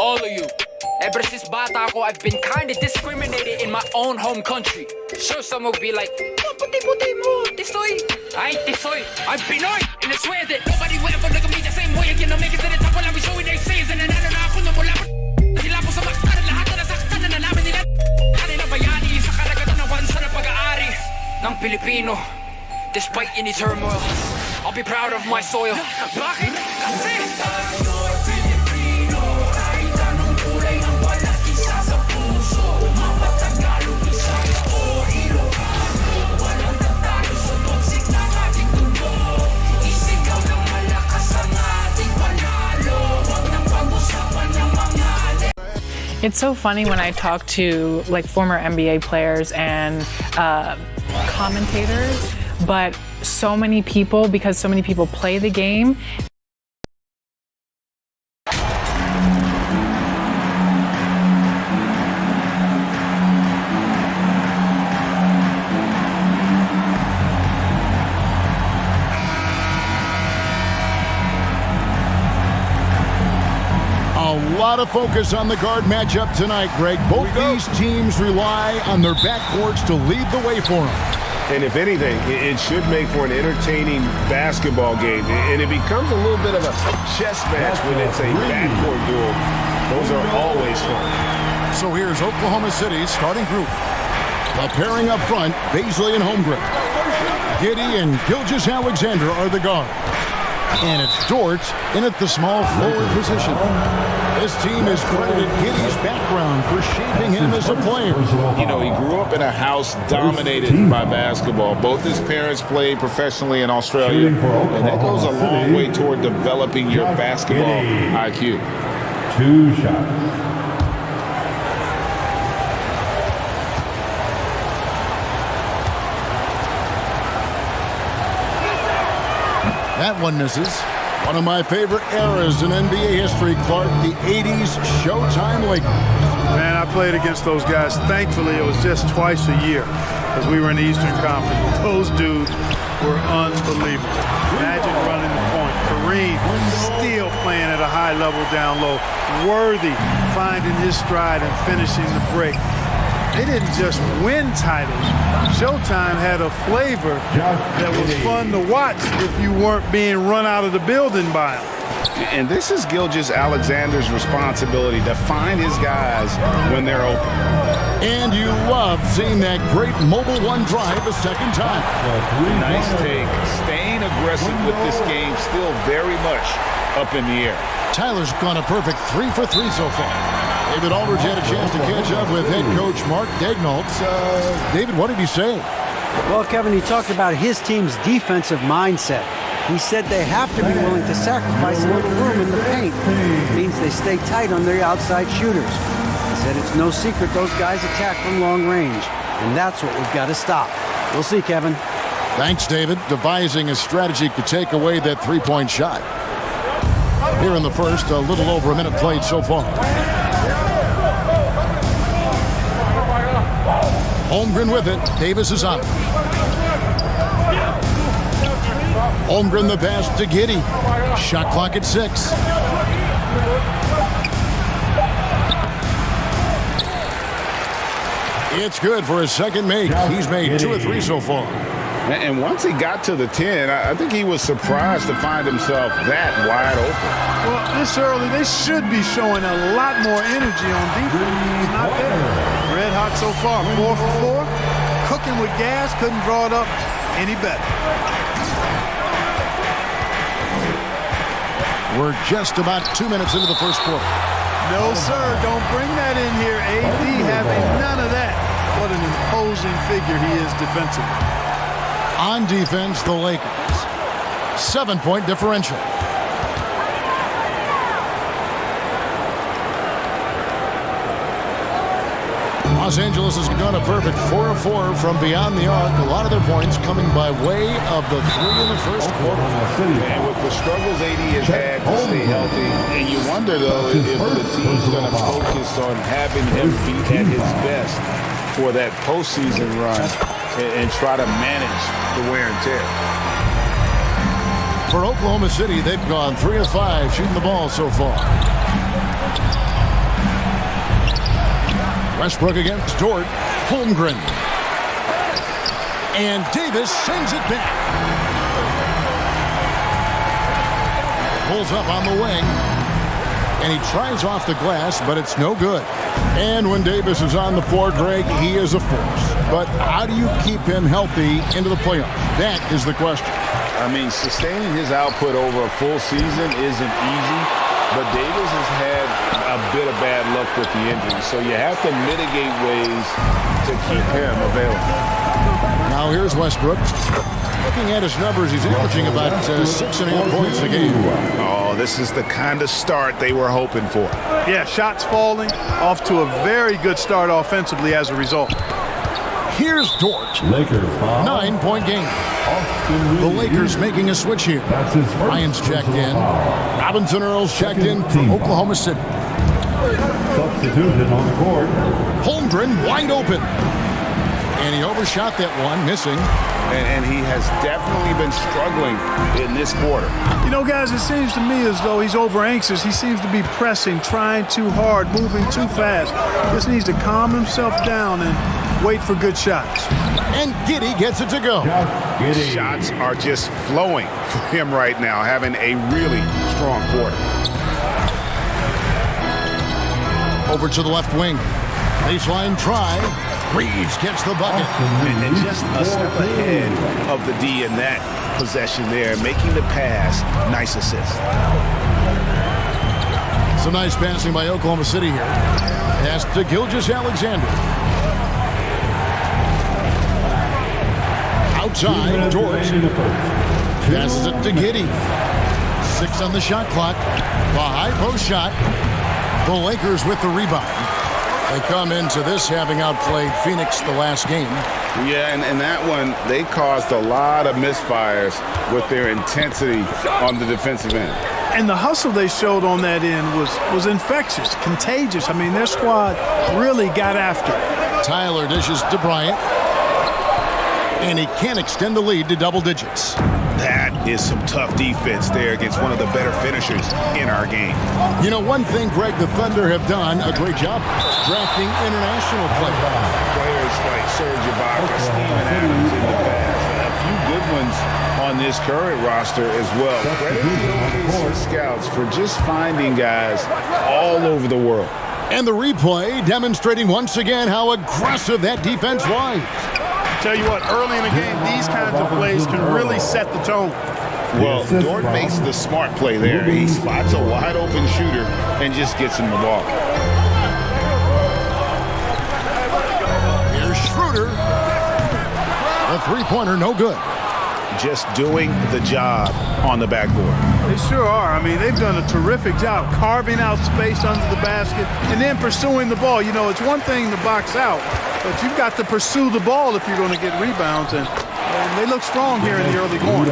all of you. Ever since bata ako, I've been kinda discriminated in my own home country. Sure, some will be like, oh, puti-puti mo, tisoy. I ain't tisoy, I'm Pinoy. And I swear that nobody will ever look at me the same way again. I'll make it to the top while I'll be showing their sins. And nanalo na ako na mula pa. Sila po sa maktar, lahat na nasaktan na nalaman nila. Kanina bayani sa karagatan ng bansa na pag-aari ng Pilipino. Despite any turmoil, I'll be proud of my soil. Bakit? Kasi tayo'y Pilipino. Kahit anong kulay ng balat, isa sa puso. Mga Tagalog, Bisaya o Ilocano. Walang tatalo sa toxic ng ating dugo. Isigaw ng malakas ang ating panalo. Huwag nang pag-usapan ng mga It's so funny when I talk to like former NBA players and commentators, but so many people, because so many people play the game. A lot of focus on the guard matchup tonight, Greg. Both these teams rely on their backcourts to lead the way for them. And if anything, it should make for an entertaining basketball game. And it becomes a little bit of a chess match when it's a backcourt duel. Those are always fun. So here's Oklahoma City's starting group. The pairing up front, Baisley and Holmgren. Giddey and Gilgeous-Alexander are the guard. And it's Dort in at the small forward position. This team has credited Giddey's background for shaping him as a player. You know, he grew up in a house dominated by basketball. Both his parents played professionally in Australia, and that goes a long way toward developing your basketball IQ. 2 shots. That one misses. One of my favorite eras in NBA history, Clark, the 80s Showtime Lakers. Man, I played against those guys. Thankfully, it was just twice a year because we were in the Eastern Conference. Those dudes were unbelievable. Magic running the point. Kareem still playing at a high level down low. Worthy finding his stride and finishing the break. They didn't just win titles. Showtime had a flavor that was fun to watch if you weren't being run out of the building by them. And this is Gilgeous-Alexander's responsibility to find his guys when they're open. And you love seeing that great mobile one drive a second time. Nice take. Staying aggressive with this game, still very much up in the air. Tyler's gone a perfect 3 for 3 so far. David Aldridge had a chance to catch up with head coach Mark Daignault. David, what did he say? Well, Kevin, he talked about his team's defensive mindset. He said they have to be willing to sacrifice a little room in the paint. It means they stay tight on their outside shooters. He said it's no secret those guys attack from long range, and that's what we've got to stop. We'll see, Kevin. Thanks, David. Devising a strategy to take away that three-point shot. Here in the first, a little over a minute played so far. Holmgren with it. Davis is on it. Holmgren the pass to Giddey. Shot clock at 6. It's good for his second make. He's made 2 or 3 so far. And once he got to the 10, I think he was surprised to find himself that wide open. Well, this early, they should be showing a lot more energy on defense. It's not there. Red hot so far, 4 for 4. Cooking with gas, couldn't draw it up any better. We're just about 2 minutes into the first quarter. No, sir, don't bring that in here. AD having none of that. What an imposing figure he is defensively. On defense, the Lakers. 7-point differential. Los Angeles has gone a perfect 4 of 4 from beyond the arc. A lot of their points coming by way of the 3 in the first quarter. And with the struggles AD has had to stay healthy, and you wonder, though, if the team's going to focus on having him be at his best for that postseason run and try to manage the wear and tear. For Oklahoma City, they've gone 3 of 5 shooting the ball so far. Westbrook against Dort. Holmgren. And Davis sends it back. Pulls up on the wing. And he tries off the glass, but it's no good. And when Davis is on the floor, Greg, he is a force. But how do you keep him healthy into the playoffs? That is the question. I mean, sustaining his output over a full season isn't easy, but Davis has had a bit of bad luck with the injury. So you have to mitigate ways to keep him available. Now here's Westbrook. Looking at his numbers, he's averaging about 6.5 points a game. Oh, this is the kind of start they were hoping for. Yeah, shots falling, off to a very good start offensively as a result. Here's Dort. Lakers foul. 9-point game. The Lakers making a switch here. Bryant's checked in. Robinson Earls checked in from Oklahoma City. Substitution on the court. Holmgren wide open. And he overshot that one, missing. And he has definitely been struggling in this quarter. You know, guys, it seems to me as though he's over anxious. He seems to be pressing, trying too hard, moving too fast. Just needs to calm himself down and wait for good shots. And Giddey gets it to go. Shots are just flowing for him right now, having a really strong quarter. Over to the left wing. Baseline try. Reeves gets the bucket. And just a step ahead of the D in that possession there, making the pass. Nice assist. Some nice passing by Oklahoma City here. Pass to Gilgeous-Alexander. Outside, Dort. Passes it to Giddey. 6 on the shot clock. The high post shot. The Lakers with the rebound. They come into this having outplayed Phoenix the last game. Yeah, and that one, they caused a lot of misfires with their intensity on the defensive end. And the hustle they showed on that end was infectious, contagious. I mean, their squad really got after it. Tyler dishes to Bryant. And he can't extend the lead to double digits. That is some tough defense there against one of the better finishers in our game. You know, one thing, Greg, the Thunder have done a great job drafting international players. Players like Serge Ibaka, Steven Adams in the past, and a few good ones on this current roster as well. Credit to the scouts for just finding guys all over the world. And the replay demonstrating once again how aggressive that defense was. Tell you what, early in the game, these kinds of plays can really set the tone. Well, Dort makes the smart play there. He spots a wide open shooter and just gets him the ball. Here's Schroeder. A three-pointer, no good. Just doing the job on the backboard. They sure are. I mean, they've done a terrific job carving out space under the basket and then pursuing the ball. You know, it's one thing to box out, but you've got to pursue the ball if you're going to get rebounds, and they look strong here in the early going.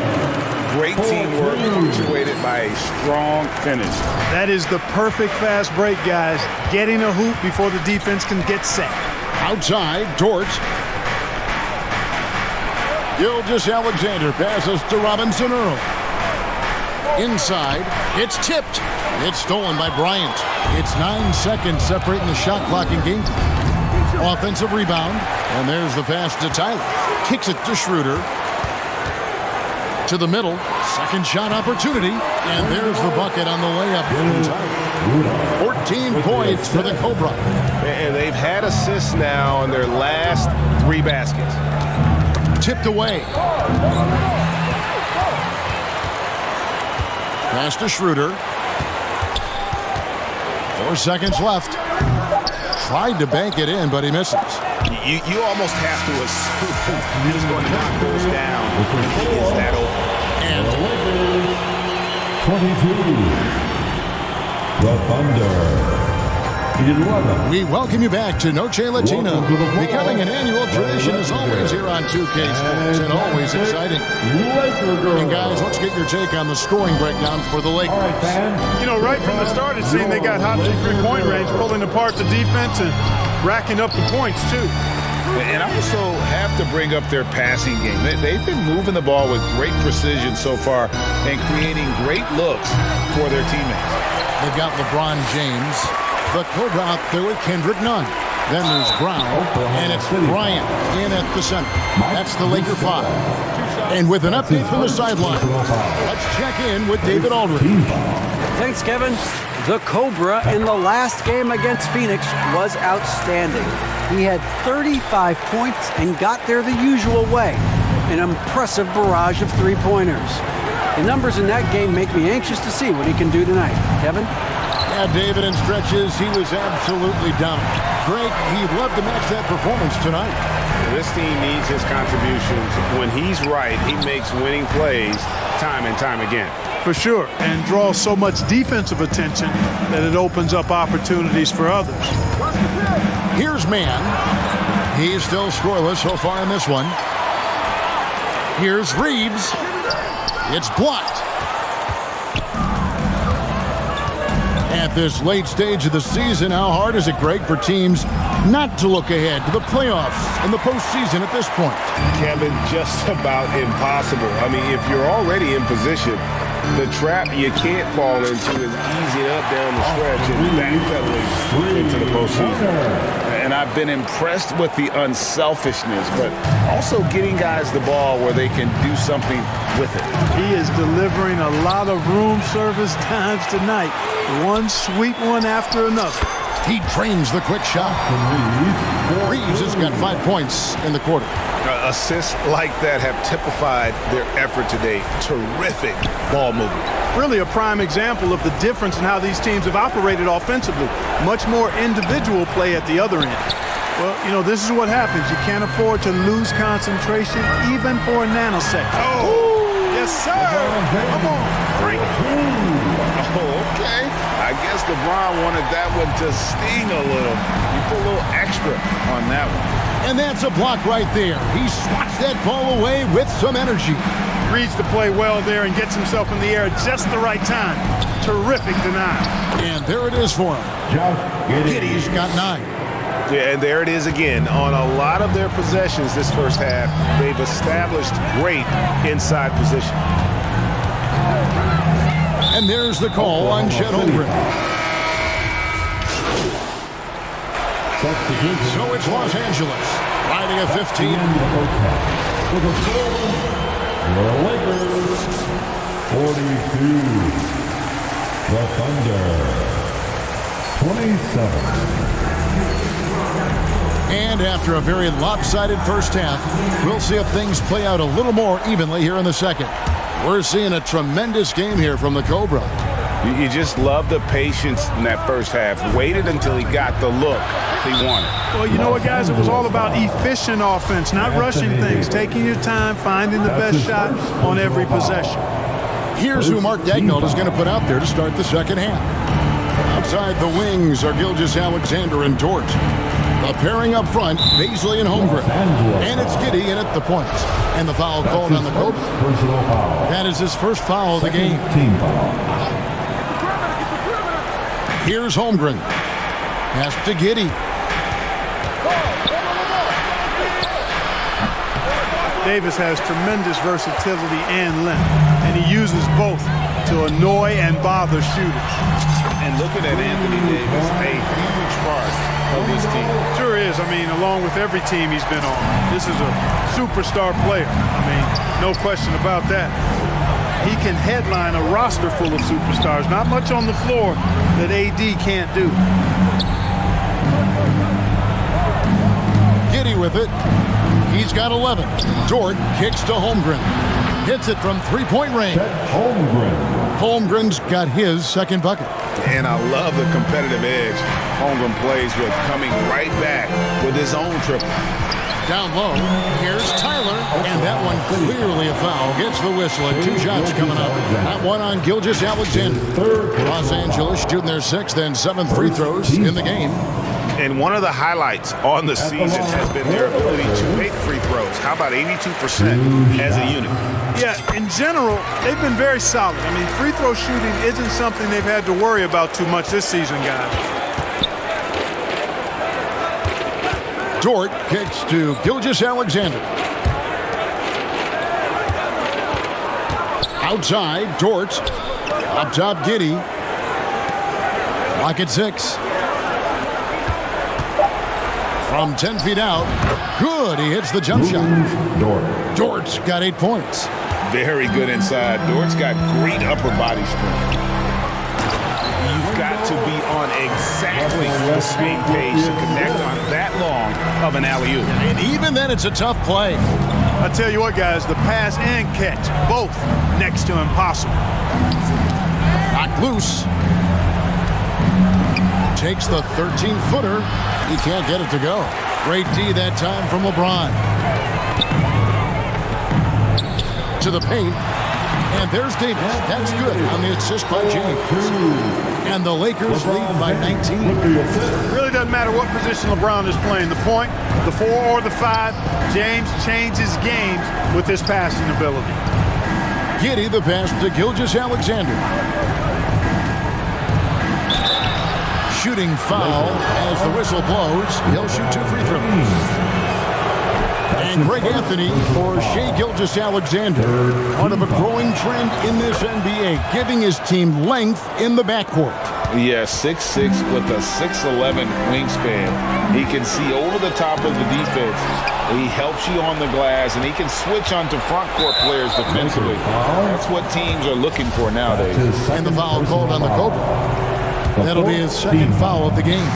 Great teamwork punctuated by a strong finish. That is the perfect fast break, guys. Getting a hoop before the defense can get set. Outside, Dort. Gilgeous-Alexander passes to Robinson Earl. Inside, it's tipped. It's stolen by Bryant. It's 9 seconds separating the shot clock and game time. Offensive rebound, and there's the pass to Tyler. Kicks it to Schroeder. To the middle, second shot opportunity, and there's the bucket on the layup from Tyler. 14 points for the Cobra. And they've had assists now in their last 3 baskets. Tipped away. Pass to Schroeder. 4 seconds left. Tried to bank it in, but he misses. You almost have to assume he's going to knock those down if he is that open. And 22. The Thunder. 11. We welcome you back to Noche Latina, becoming an annual tradition as always here on 2K Sports, and always exciting. And guys, let's get your take on the scoring breakdown for the Lakers. You know, right from the start, it seemed they got hot to three-point range, pulling apart the defense and racking up the points, too. And I also have to bring up their passing game. They've been moving the ball with great precision so far and creating great looks for their teammates. They've got LeBron James. The Cobra out there with Kendrick Nunn. Then there's Brown, and it's Bryant in at the center. That's the Laker 5. And with an update from the sideline, let's check in with David Aldridge. Thanks, Kevin. The Cobra in the last game against Phoenix was outstanding. He had 35 points and got there the usual way, an impressive barrage of three-pointers. The numbers in that game make me anxious to see what he can do tonight. Kevin? Yeah, David, in stretches, he was absolutely dominant. Greg, he'd love to match that performance tonight. This team needs his contributions. When he's right, he makes winning plays time and time again. For sure, and draws so much defensive attention that it opens up opportunities for others. Here's Mann. He's still scoreless so far in this one. Here's Reeves. It's blocked. At this late stage of the season, how hard is it, Greg, for teams not to look ahead to the playoffs and the postseason at this point? Kevin, just about impossible. I mean, if you're already in position, the trap you can't fall into is easing up down the stretch and backpedaling into the postseason. And I've been impressed with the unselfishness, but also getting guys the ball where they can do something with it. He is delivering a lot of room service times tonight. One sweet one after another. He trains the quick shot. Reeves has got 5 points in the quarter. Assists like that have typified their effort today. Terrific ball movement. Really a prime example of the difference in how these teams have operated offensively. Much more individual play at the other end. Well, you know, this is what happens. You can't afford to lose concentration even for a nanosecond. Oh, yes, sir. Come on, bring it. Oh, okay. I guess LeBron wanted that one to sting a little. You put a little extra on that one. And that's a block right there. He swats that ball away with some energy. Reads the play well there and gets himself in the air at just the right time. Terrific denial. And there it is for him. Giddy's got 9. Yeah, and there it is again. On a lot of their possessions this first half, they've established great inside position. And there's the call on Chet Holmgren. So it's Los Angeles, riding a 15. The Lakers, 42. The Thunder, 27. And after a very lopsided first half, we'll see if things play out a little more evenly here in the second. We're seeing a tremendous game here from the Cobra. You just love the patience in that first half. Waited until he got the look he wanted. Well, you know what, guys? It was all about efficient offense, not rushing things, taking your time, finding the best shot on every possession. Here's who Mark Daigneault is going to put out there to start the second half. Outside the wings are Gilgeous-Alexander and Dort. The pairing up front, Bazley and Holmgren. And it's Giddey in at the points. And the foul called on the Cobra. That is his first foul of the game. Here's Holmgren. Pass to Giddey. Davis has tremendous versatility and length, and he uses both to annoy and bother shooters. And looking at Anthony Davis, a huge part of this team. Sure is. I mean, along with every team he's been on. This is a superstar player. I mean, no question about that. He can headline a roster full of superstars. Not much on the floor that AD can't do. Giddey with it. He's got 11. Dort kicks to Holmgren. Hits it from three-point range. Holmgren's got his second bucket. And I love the competitive edge Holmgren plays with, coming right back with his own triple. Down low, here's Tyler, and that one clearly a foul. Gets the whistle, and 2 shots coming up. That one on Gilgeous-Alexander. Los Angeles shooting their 6th and 7th free throws in the game. And one of the highlights on the season has been their ability to make free throws. How about 82% as a unit? Yeah, in general, they've been very solid. I mean, free throw shooting isn't something they've had to worry about too much this season, guys. Dort kicks to Gilgeous-Alexander. Outside, Dort. Up top, Giddey. Clock at 6. From 10 feet out. Good. He hits the jump shot. Dort's got 8 points. Very good inside. Dort's got great upper body strength. You've got to be on exactly the same page to connect on that long of an alley-oop. And even then, it's a tough play. I tell you what, guys, the pass and catch, both next to impossible. Knocked loose. Takes the 13-footer. He can't get it to go. Great D that time from LeBron. To the paint. And there's Davis. That's good on the assist by James. And the Lakers lead by 19. It really doesn't matter what position LeBron is playing. The point, the 4 or the 5, James changes games with his passing ability. Giddey the pass to Gilgeous-Alexander. Shooting foul as the whistle blows. He'll shoot 2 free throws. And Greg Anthony for Shai Gilgeous-Alexander. Part of a growing trend in this NBA, giving his team length in the backcourt. Yeah, 6'6" with a 6'11" wingspan. He can see over the top of the defense. He helps you on the glass, and he can switch onto front court players defensively. That's what teams are looking for nowadays. And the foul called on the Cobra. That'll be his second foul of the game.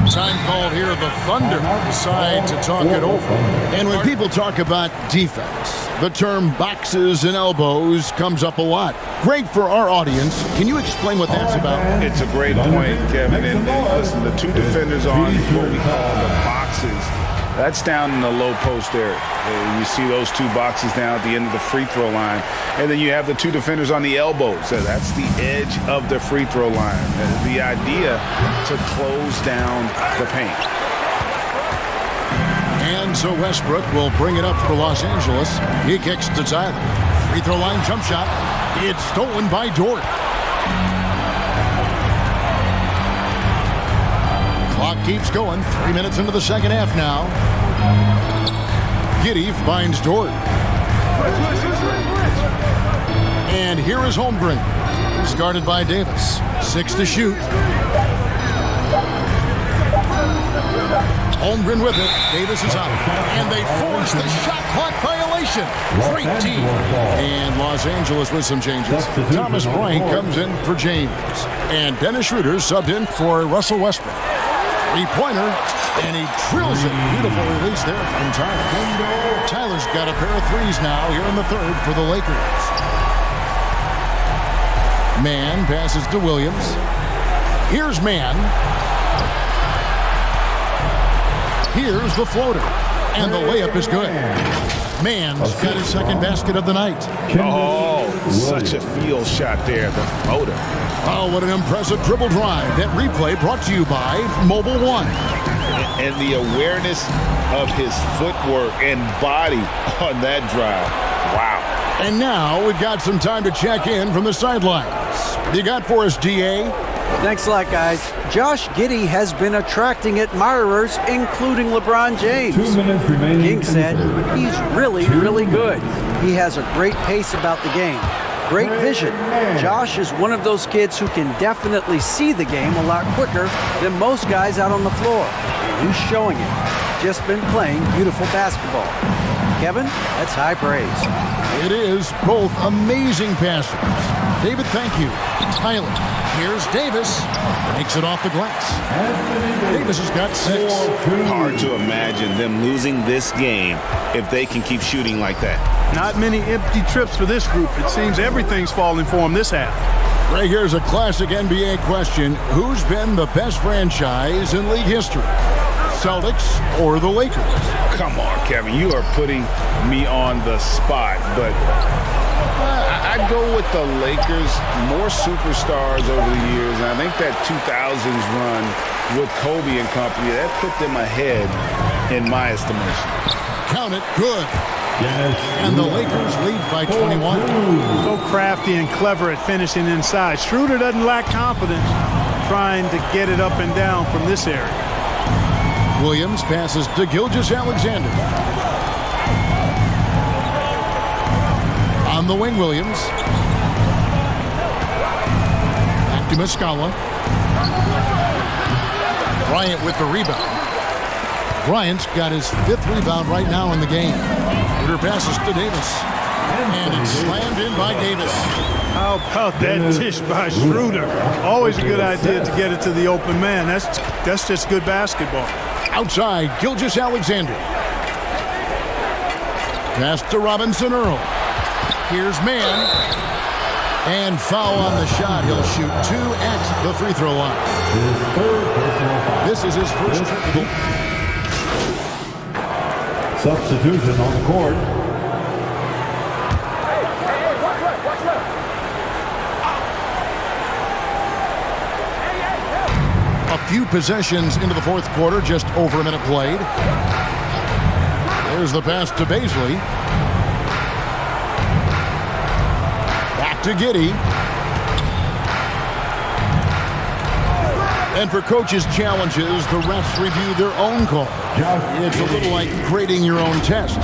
Time called here. The Thunder decide to talk it over. And when people talk about defense, the term boxes and elbows comes up a lot. Great for our audience. Can you explain what that's about? It's a great point, Kevin. And listen, the 2 defenders on what we call the boxes, that's down in the low post area. You see those 2 boxes down at the end of the free throw line. And then you have the 2 defenders on the elbows. So that's the edge of the free throw line. The idea to close down the paint. And so Westbrook will bring it up for Los Angeles. He kicks to Tyler. Free throw line jump shot. It's stolen by Dort. Clock keeps going. 3 minutes into the second half now. Giddey finds Dort. And here is Holmgren. He's guarded by Davis. 6 to shoot. Holmgren with it. Davis is out. And they force the shot clock violation. Great team. And Los Angeles with some changes. Thomas Bryant comes in for James. And Dennis Schroeder subbed in for Russell Westbrook. 3-pointer. And he drills it. Beautiful release there from Tyler. Tyler's got a pair of threes now here in the third for the Lakers. Mann passes to Williams. Here's Mann. Here's the floater. And the layup is good. Mann's got his second basket of the night. Oh, such a field shot there, the floater. Oh, what an impressive dribble drive. That replay brought to you by Mobile One. And the awareness of his footwork and body on that drive. Wow. And now we've got some time to check in from the sidelines. You got for us, DA? Thanks a lot, guys. Josh Giddey has been attracting admirers, including LeBron James. 2 minutes remaining. King said he's really, really good. He has a great pace about the game. Great vision. Josh is one of those kids who can definitely see the game a lot quicker than most guys out on the floor. And he's showing it. Just been playing beautiful basketball. Kevin, that's high praise. It is. Both amazing passers. David, thank you. Tyler. Here's Davis. Makes it off the glass. Davis has got 6. Hard to imagine them losing this game if they can keep shooting like that. Not many empty trips for this group. It seems everything's falling for them this half. Right here's a classic NBA question. Who's been the best franchise in league history? Celtics or the Lakers? Come on, Kevin. You are putting me on the spot, but I'd go with the Lakers. More superstars over the years, and I think that 2000s run with Kobe and company, that put them ahead in my estimation. Count it. Good. And the Lakers lead by 21. So crafty and clever at finishing inside. Schroeder doesn't lack confidence trying to get it up and down from this area. Williams passes to Gilgeous-Alexander. On the wing, Williams. Back to Muscala. Bryant with the rebound. Bryant's got his 5th rebound right now in the game. Shooter passes to Davis. And it's slammed in by Davis. How about that dish by Schroeder? Always a good idea to get it to the open man. That's just good basketball. Outside, Gilgeous-Alexander. Pass to Robinson Earl. Here's Mann. And foul on the shot. He'll shoot 2 at the free throw line. This is his first triple. Substitution on the court. A few possessions into the 4th quarter, just over a minute played. There's the pass to Baisley. Back to Giddey. And for coaches' challenges, the refs review their own call. It's a little like grading your own test.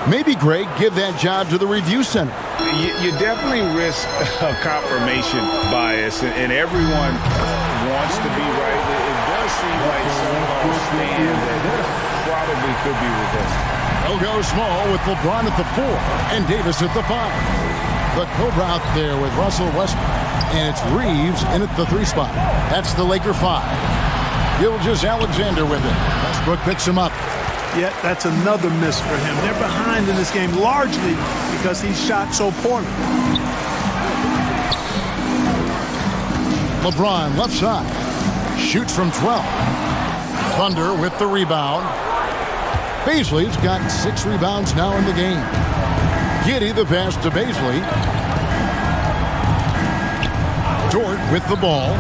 Maybe, Greg, give that job to the review center. You definitely risk a confirmation bias, and everyone wants to be right. It does seem like some understand that probably could be reversed. They'll go small with LeBron at the 4 and Davis at the 5. The Cobra out there with Russell Westbrook, and it's Reeves in at the 3 spot. That's the Laker 5. Gilgeous-Alexander with it. Westbrook picks him up. Yet that's another miss for him. They're behind in this game largely because he shot so poorly. LeBron left side. Shoots from 12. Thunder with the rebound. Baisley's got 6 rebounds now in the game. Giddey the pass to Baisley. Dort with the ball.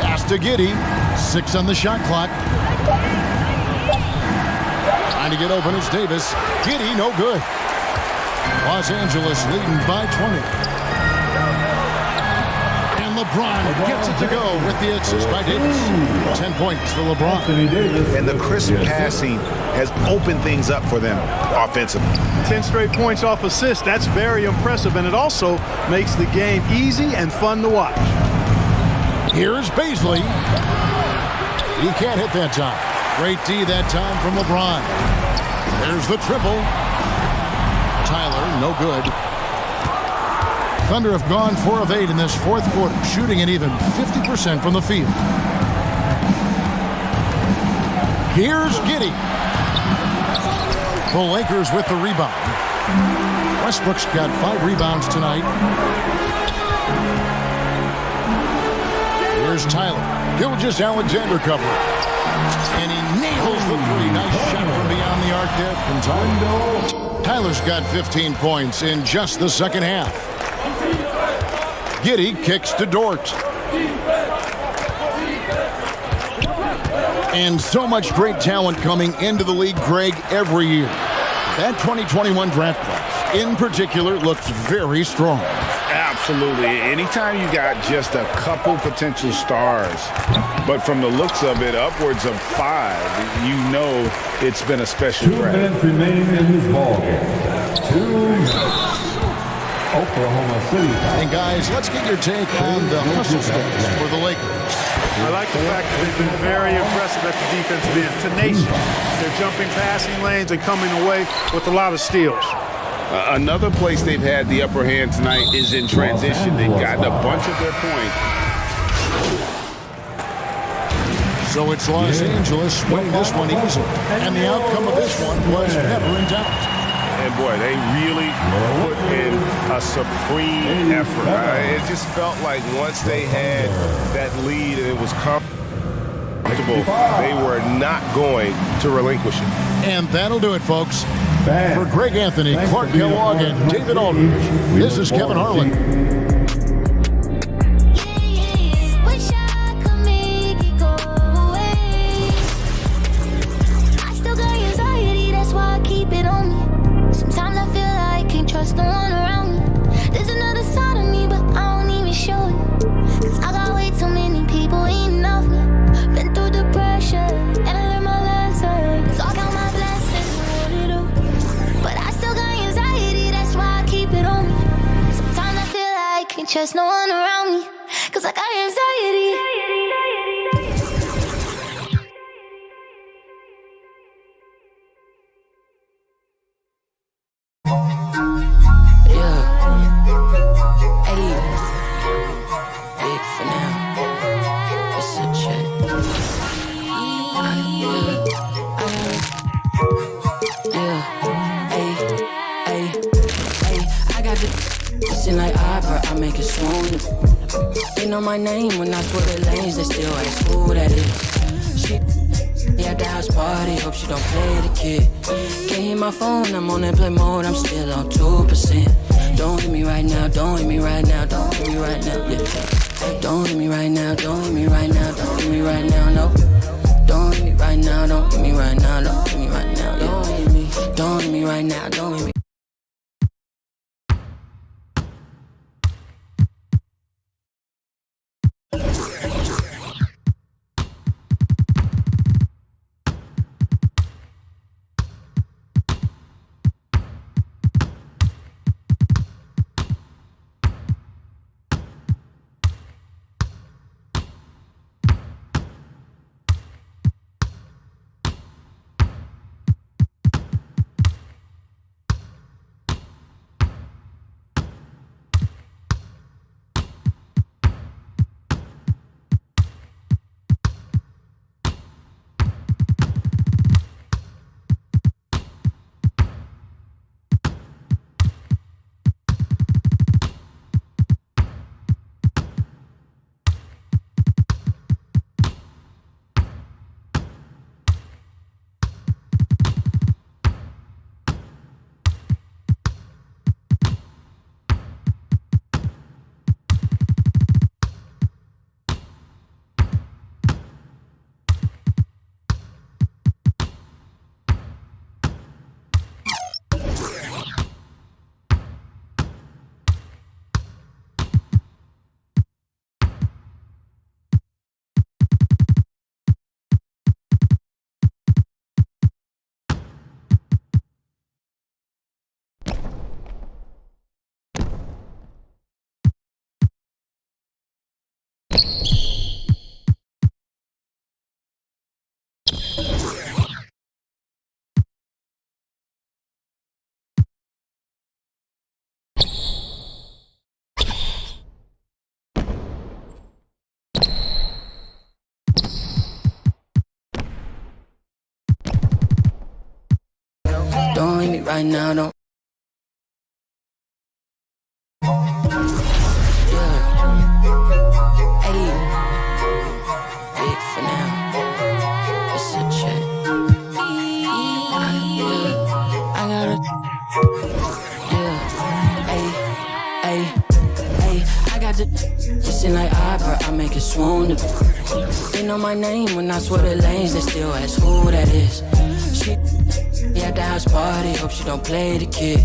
Pass to Giddey. 6 on the shot clock. Trying to get open is Davis. Giddey no good. Los Angeles leading by 20. And LeBron gets it to go with the assist by Davis. 10 points for LeBron. And the crisp passing has opened things up for them offensively. 10 straight points off assist. That's very impressive, and it also makes the game easy and fun to watch. Here's Baisley. He can't hit that time. Great D that time from LeBron. There's the triple. Tyler, no good. Thunder have gone 4 of 8 in this 4th quarter, shooting an even 50% from the field. Here's Giddey. The Lakers with the rebound. Westbrook's got 5 rebounds tonight. Here's Tyler. Gilgeous-Alexander covering. And he nails the 3. Nice shot from beyond the arc there from Tyler. Tyler's got 15 points in just the 2nd half. Giddey kicks to Dort. And so much great talent coming into the league, Greg, every year. That 2021 draft class, in particular, looks very strong. Absolutely. Anytime you got just a couple potential stars, but from the looks of it, upwards of 5, you know it's been a special 2 draft. minutes remaining in this ball game. 2 minutes. Oklahoma City. And guys, let's get your take on the hustle stats for the Lakers. I like the fact that they've been very impressive at the defensive end. Tenacious. They're jumping passing lanes and coming away with a lot of steals. Another place they've had the upper hand tonight is in transition. They've gotten a bunch of their points. So it's Los Angeles winning this one easily. And the outcome of this one was never in doubt. And boy, they really put in a supreme effort. It just felt like once they had that lead and it was comfortable, they were not going to relinquish it. And that'll do it, folks. For Greg Anthony, Clark Kellogg, and David Aldridge, this is Kevin Harlan. Sometimes I feel like I can't trust no one around me. There's another side of me, but I don't even show it. Cause I got way too many people eating off me. Been through the pressure, and I learned my lesson. So I count my blessings and what it do. But I still got anxiety, that's why I keep it on me. Sometimes I feel like know my name when I put the lanes, they still ask who that is. She at the house party, hope she don't play the kid. Can't hear my phone, I'm on airplane mode, I'm still on 2%. Don't hit me right now, don't hit me right now, don't hit me right now, yeah. Don't hit me right now, don't hit me right now, don't hit me right now, no. Don't hit me right now, don't hit me right now, don't hit me right now, yeah. Don't hit me right now, don't hit me. Don't hit me right now, don't. Yeah. Hey, big for now. It's a check. Yeah, I gotta. Yeah, hey, I got to. Listen like opera, I make it swoon. They know my name when I swear the lanes, they still ask who that is. She at the house party, hope she don't play the kid.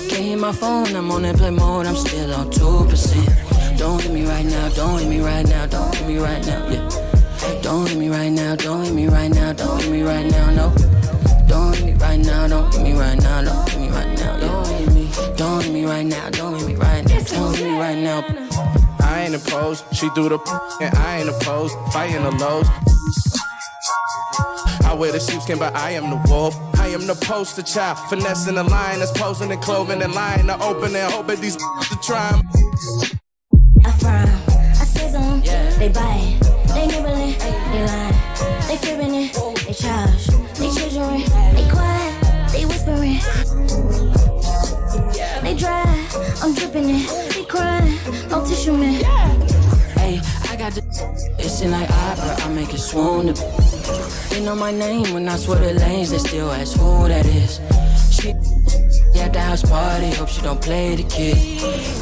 Can't hear my phone, I'm on airplane mode, I'm still on 2%. Don't hit me right now, don't hit me right now, don't hit me right now, yeah. Don't hit me right now, don't hit me right now, don't hit me right now, no. Don't hit me right now, don't hit me right now, don't hit me right now, yeah. Don't hit me right now, don't hit me right now, don't hit me right now. I ain't opposed, she do the and I ain't opposed, fighting the lows. I wear the sheepskin, but I am the wolf. I am the poster child, finessing the line that's posing and clothing and lying to open and hoping these to try. I frown, I sizzle, they bite, they nibbling, they lying, they fearing it, they charge, they children, they quiet, they whispering, they dry, I'm dripping it, they crying, no tissue man. Hey, I got the listen like opera, I make it swoon. They know my name when I swear the lanes, they still ask who that is. She at the house party, hope she don't play the kid.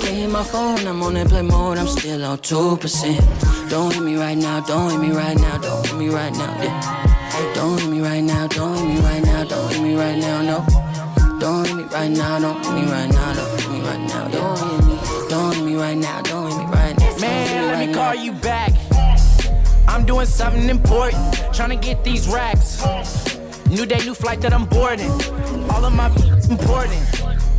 Can't hear my phone, I'm on airplane mode, I'm still on 2%. Don't hit me right now, don't hit me right now, don't hit me right now, yeah. Don't hit me right now, don't hit me right now, don't hit me right now, no. Don't hit me right now, don't hit me right now, don't hit me right now, yeah. Don't hit me right now, don't hit me right now. Man, let me call you back. I'm doing something important, trying to get these racks. New day, new flight that I'm boarding. All of my important.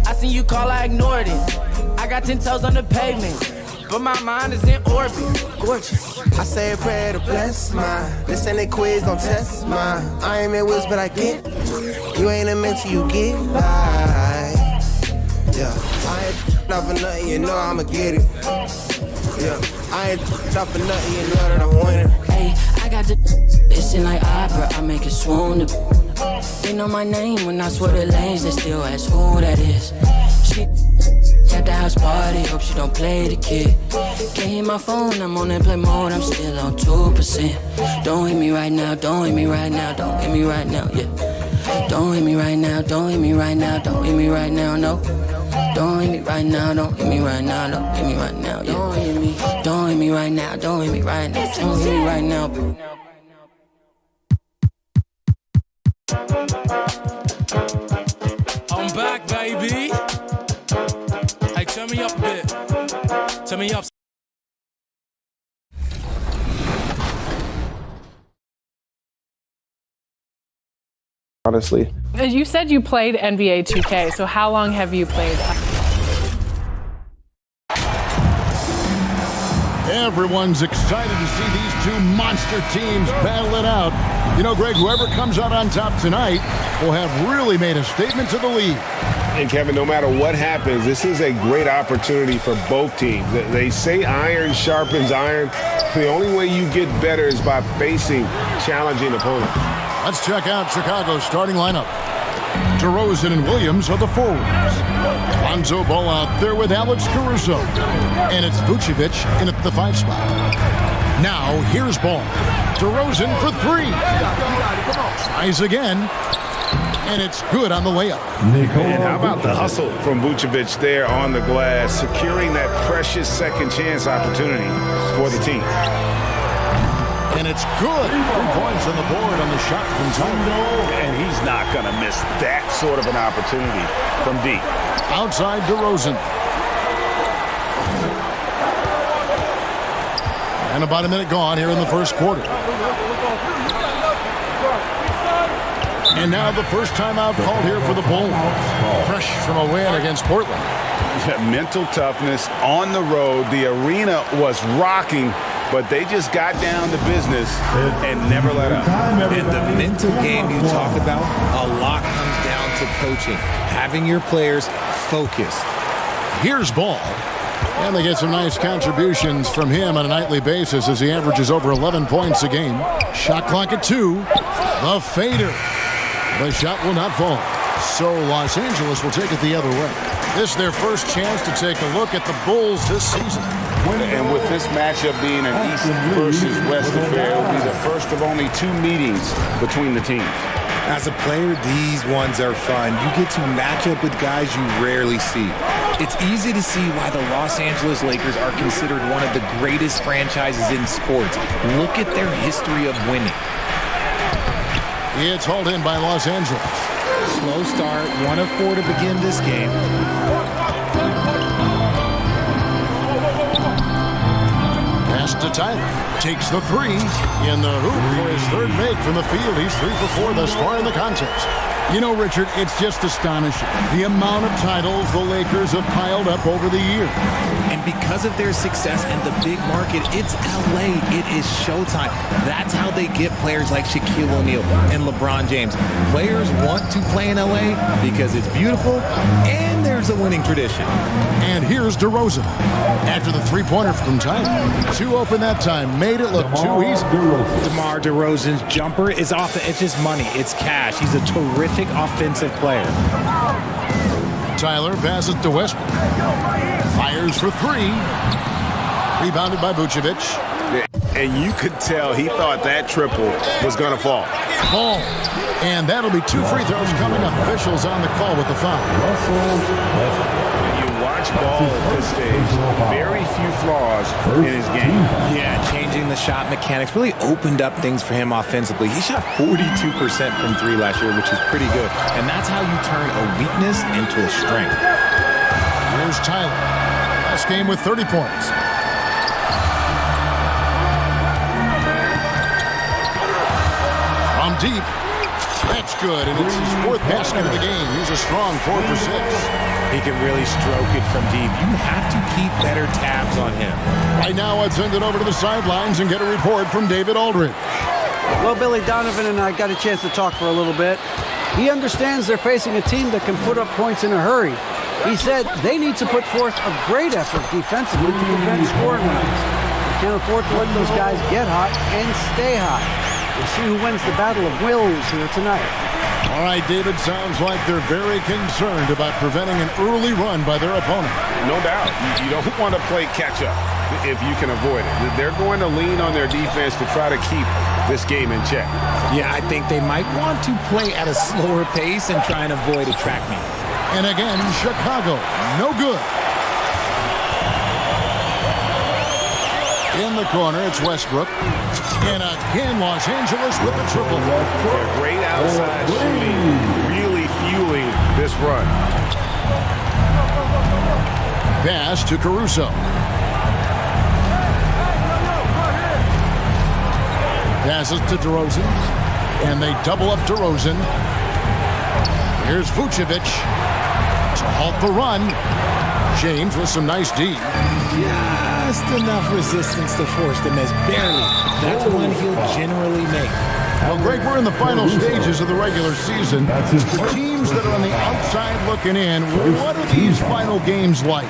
I seen you call, I ignored it. I got 10 toes on the pavement, but my mind is in orbit. Gorgeous. I say a prayer to bless mine. This ain't a quiz, don't test mine. I ain't in wheels, but I get. You ain't a mentor, you get by. Yeah, I ain't not for nothing, you know I'ma get it. Yeah, I ain't not for nothing, you know that I'm winning. Hey, I got the listen like opera, I make it swoon. They know my name when I swear the lanes, they still ask who that is. She at the house party, hope she don't play the kid. Can't hit my phone, I'm on airplane mode, I'm still on 2%. Don't hit me right now, don't hit me right now, don't hit me right now, yeah. Don't hit me right now, don't hit me right now, don't hit me right now, no. Don't hit me right now, don't hit me right now, don't hit me right now, yeah. Don't hit me right now, don't hit me right now, don't hit me right now. I'm back, baby. Hey, turn me up a bit. Turn me up. Honestly. You said you played NBA 2K, so how long have you played? Everyone's excited to see these two monster teams battle it out. You know, Greg, whoever comes out on top tonight will have really made a statement to the league. And, Kevin, no matter what happens, this is a great opportunity for both teams. They say iron sharpens iron. The only way you get better is by facing challenging opponents. Let's check out Chicago's starting lineup. DeRozan and Williams are the forwards. Lonzo Ball out there with Alex Caruso. And it's Vucevic in at the 5 spot. Now, here's Ball. DeRozan for 3. Tries again. And it's good on the layup. And how about the hustle from Vucevic there on the glass, securing that precious second chance opportunity for the team. And it's good. 3 points on the board on the shot from Tyler. And he's not going to miss that sort of an opportunity from deep. Outside DeRozan. And about a minute gone here in the first quarter. And now the first timeout called here for the Bulls. Fresh from a win against Portland. Mental toughness on the road. The arena was rocking, but they just got down to business and never let up. And the mental game you talk about, a lot comes down to coaching, having your players focused. Here's Ball. And they get some nice contributions from him on a nightly basis as he averages over 11 points a game. Shot clock at 2. The fader. The shot will not fall. So Los Angeles will take it the other way. This is their first chance to take a look at the Bulls this season. And with this matchup being an East versus West affair, it'll be the first of only 2 meetings between the teams. As a player, these ones are fun. You get to match up with guys you rarely see. It's easy to see why the Los Angeles Lakers are considered one of the greatest franchises in sports. Look at their history of winning. It's hauled in by Los Angeles. Slow start, 1 of 4 to begin this game. Pass to Tyler. Takes the 3 in the hoop for his 3rd make from the field. He's 3 for 4 thus far in the contest. You know, Richard, it's just astonishing the amount of titles the Lakers have piled up over the years. And because of their success in the big market, it's LA. It is showtime. That's how they get players like Shaquille O'Neal and LeBron James. Players want to play in LA because it's beautiful and there's a winning tradition. And here's DeRozan. After the 3-pointer from Tyler. 2 open that time. Made it look too easy. DeMar DeRozan's jumper is off the, it's just money. It's cash. He's a terrific offensive player. Tyler passes to Westbrook. Fires for 3. Rebounded by Vucevic. And you could tell he thought that triple was going to fall. Ball. And that'll be 2 free throws coming up. Officials on the call with the foul. When you watch Ball at this stage, very few flaws in his game. Yeah, changing the shot mechanics really opened up things for him offensively. He shot 42% from 3 last year, which is pretty good. And that's how you turn a weakness into a strength. Here's Tyler. Last game with 30 points. From deep. That's good, and it's his 4th basket of the game. He's a strong 4 for 6. He can really stroke it from deep. You have to keep better tabs on him. Right now, I'd send it over to the sidelines and get a report from David Aldridge. Well, Billy Donovan and I got a chance to talk for a little bit. He understands they're facing a team that can put up points in a hurry. He said they need to put forth a great effort defensively to prevent scoring runs. They can't afford to let those guys get hot and stay hot. We'll see who wins the battle of wills here tonight. All right, David, sounds like they're very concerned about preventing an early run by their opponent. No doubt. You don't want to play catch-up if you can avoid it. They're going to lean on their defense to try to keep this game in check. Yeah, I think they might want to play at a slower pace and try and avoid a track meet. And again, Chicago, no good. In the corner, it's Westbrook. And again, Los Angeles with the triple. They're great outside shooting, really fueling this run. Pass to Caruso. Passes to DeRozan. And they double up DeRozan. Here's Vucevic to halt the run. James with some nice D. Just enough resistance to force the miss. Barely. That's one he'll generally make. Well, Greg, we're in the final stages of the regular season. The teams that are on the outside looking in, what are these final games like?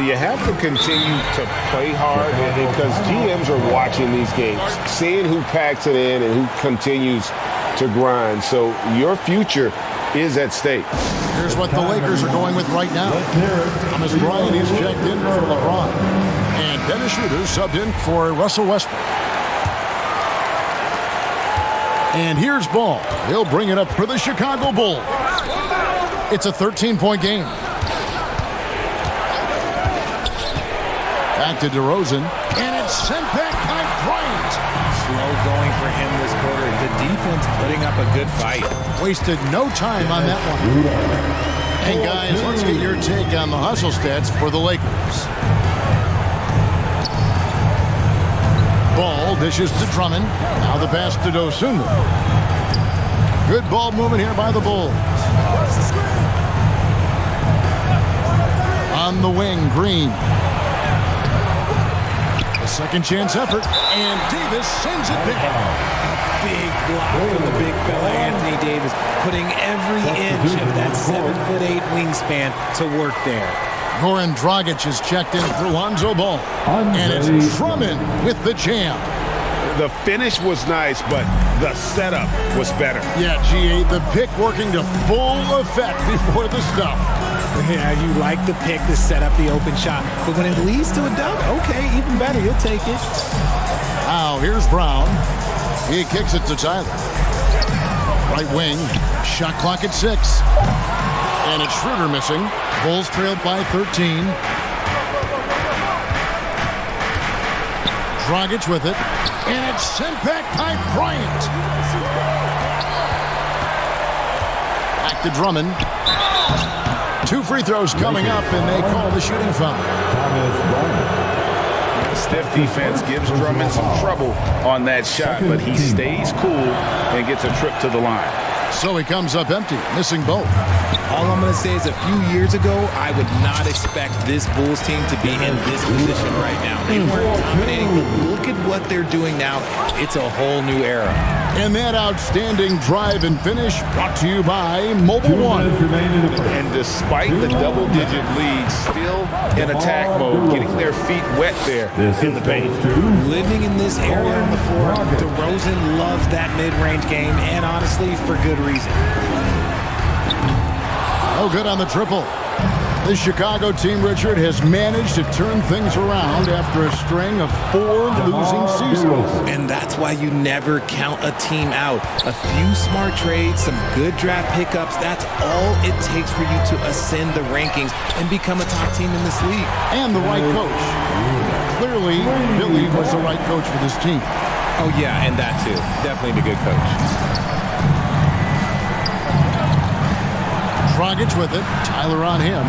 You have to continue to play hard because GMs are watching these games, seeing who packs it in and who continues to grind. So your future is at stake. Here's what the Lakers are going with right now. Thomas Bryant is checked in for LeBron. And Dennis Schroeder subbed in for Russell Westbrook. And here's Ball. He'll bring it up for the Chicago Bulls. It's a 13-point game. Back to DeRozan. And it's sent back by Bryant. Slow going for him this quarter. The defense putting up a good fight. Wasted no time on that one. And guys, let's get your take on the hustle stats for the Lakers. Ball dishes to Drummond. Now the pass to Dosunmu. Good ball movement here by the Bulls. On the wing, Green. A second chance effort. And Davis sends it back. Big block from the big fella, Anthony Davis, putting every inch of that 7'8" wingspan to work there. Goran Dragic is checked in for Lonzo Ball. And it's Drummond with the jam. The finish was nice, but the setup was better. Yeah, GA, the pick working to full effect before the stuff. Yeah, you like the pick to set up the open shot. But when it leads to a dunk, okay, even better, you'll take it. Now, here's Brown. He kicks it to Tyler. Right wing, shot clock at 6. And it's Schroeder missing. Bulls trailed by 13. Dragic with it. And it's sent back by Bryant. Back to Drummond. 2 free throws coming up, and they call the shooting foul. Stiff defense gives Drummond some trouble on that shot, but he stays cool and gets a trip to the line. So he comes up empty, missing both. All I'm going to say is a few years ago, I would not expect this Bulls team to be in this position right now. They weren't dominating, but look at what they're doing now. It's a whole new era. And that outstanding drive and finish brought to you by Mobile One. And despite the double-digit lead, still in attack mode, getting their feet wet there in the paint. Living in this area on the floor, DeRozan loves that mid-range game, and honestly, for good reason. Oh, good on the triple. The Chicago team, Richard, has managed to turn things around after a string of 4 losing seasons. And that's why you never count a team out. A few smart trades, some good draft pickups, that's all it takes for you to ascend the rankings and become a top team in this league. And the right coach. Clearly, Billy was the right coach for this team. Oh, yeah, and that too. Definitely the good coach. Dragic with it. Tyler on him.